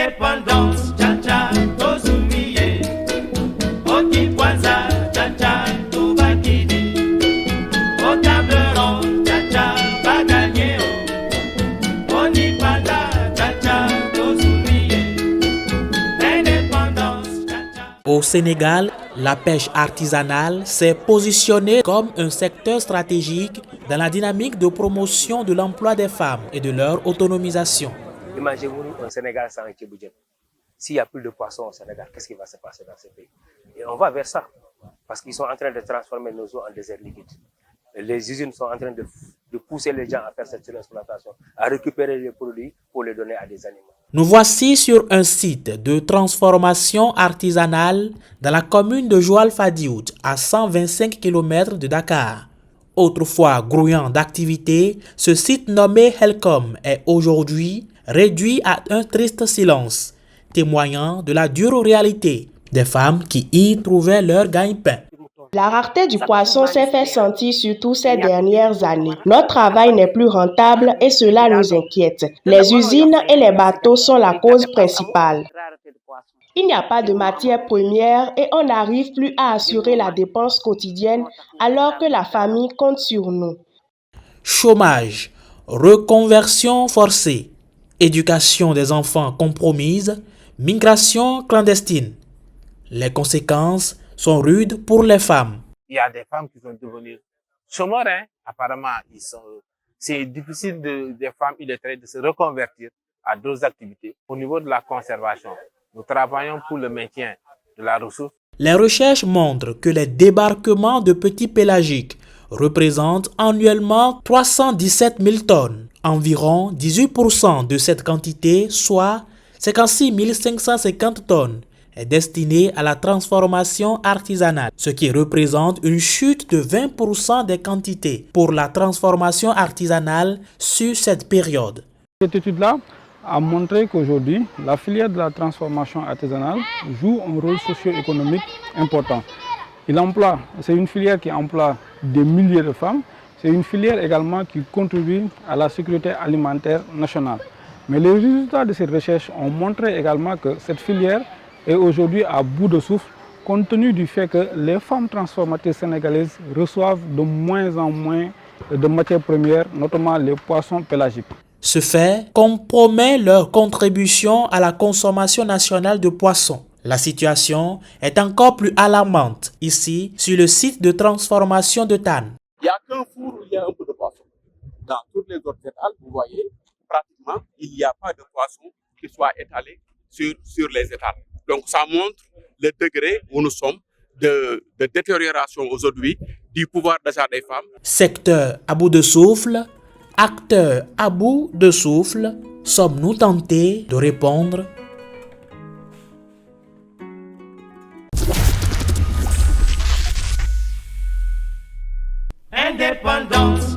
Indépendance, cha-cha, tozumiye. Okikwanza, cha-cha, tobakidi. Au table ronde, cha-cha, bagagné. Onipanda, cha-cha, tozumiye. Indépendance, cha-cha. Au Sénégal, la pêche artisanale s'est positionnée comme un secteur stratégique dans la dynamique de promotion de l'emploi des femmes et de leur autonomisation. Imaginez-vous un Sénégal sans un budget. S'il n'y a plus de poissons au Sénégal, qu'est-ce qui va se passer dans ce pays? Et on va vers ça, parce qu'ils sont en train de transformer nos eaux en désert liquide. Et les usines sont en train de pousser les gens à faire cette surexploitation, à récupérer les produits pour les donner à des animaux. Nous voici sur un site de transformation artisanale dans la commune de Joal-Fadiout, à 125 km de Dakar. Autrefois grouillant d'activités, ce site nommé Helcom est aujourd'hui réduit à un triste silence, témoignant de la dure réalité des femmes qui y trouvaient leur gagne-pain. La rareté du poisson s'est fait sentir surtout ces dernières années. Notre travail n'est plus rentable et cela nous inquiète. Les usines et les bateaux sont la cause principale. Il n'y a pas de matière première et on n'arrive plus à assurer la dépense quotidienne alors que la famille compte sur nous. Chômage, reconversion forcée, éducation des enfants compromise, migration clandestine. Les conséquences sont rudes pour les femmes. Il y a des femmes qui sont devenues chômeurs, hein. Apparemment, c'est difficile des femmes illettrées de se reconvertir à d'autres activités. Au niveau de la conservation, nous travaillons pour le maintien de la ressource. Les recherches montrent que les débarquements de petits pélagiques représentent annuellement 317 000 tonnes. Environ 18% de cette quantité, soit 56 550 tonnes, est destinée à la transformation artisanale, ce qui représente une chute de 20% des quantités pour la transformation artisanale sur cette période. Cette étude-là a montré qu'aujourd'hui, la filière de la transformation artisanale joue un rôle socio-économique important. C'est une filière qui emploie des milliers de femmes, c'est une filière également qui contribue à la sécurité alimentaire nationale. Mais les résultats de cette recherche ont montré également que cette filière est aujourd'hui à bout de souffle, compte tenu du fait que les femmes transformatrices sénégalaises reçoivent de moins en moins de matières premières, notamment les poissons pélagiques. Ce fait compromet leur contribution à la consommation nationale de poissons. La situation est encore plus alarmante ici sur le site de transformation de Tann. Il n'y a qu'un four où il y a un peu de poisson. Dans toutes les autres étals, vous voyez, pratiquement, il n'y a pas de poisson qui soit étalé sur les étals. Donc ça montre le degré où nous sommes de détérioration aujourd'hui du pouvoir d'achat des femmes. Secteur à bout de souffle, acteur à bout de souffle, sommes-nous tentés de répondre? Indépendance.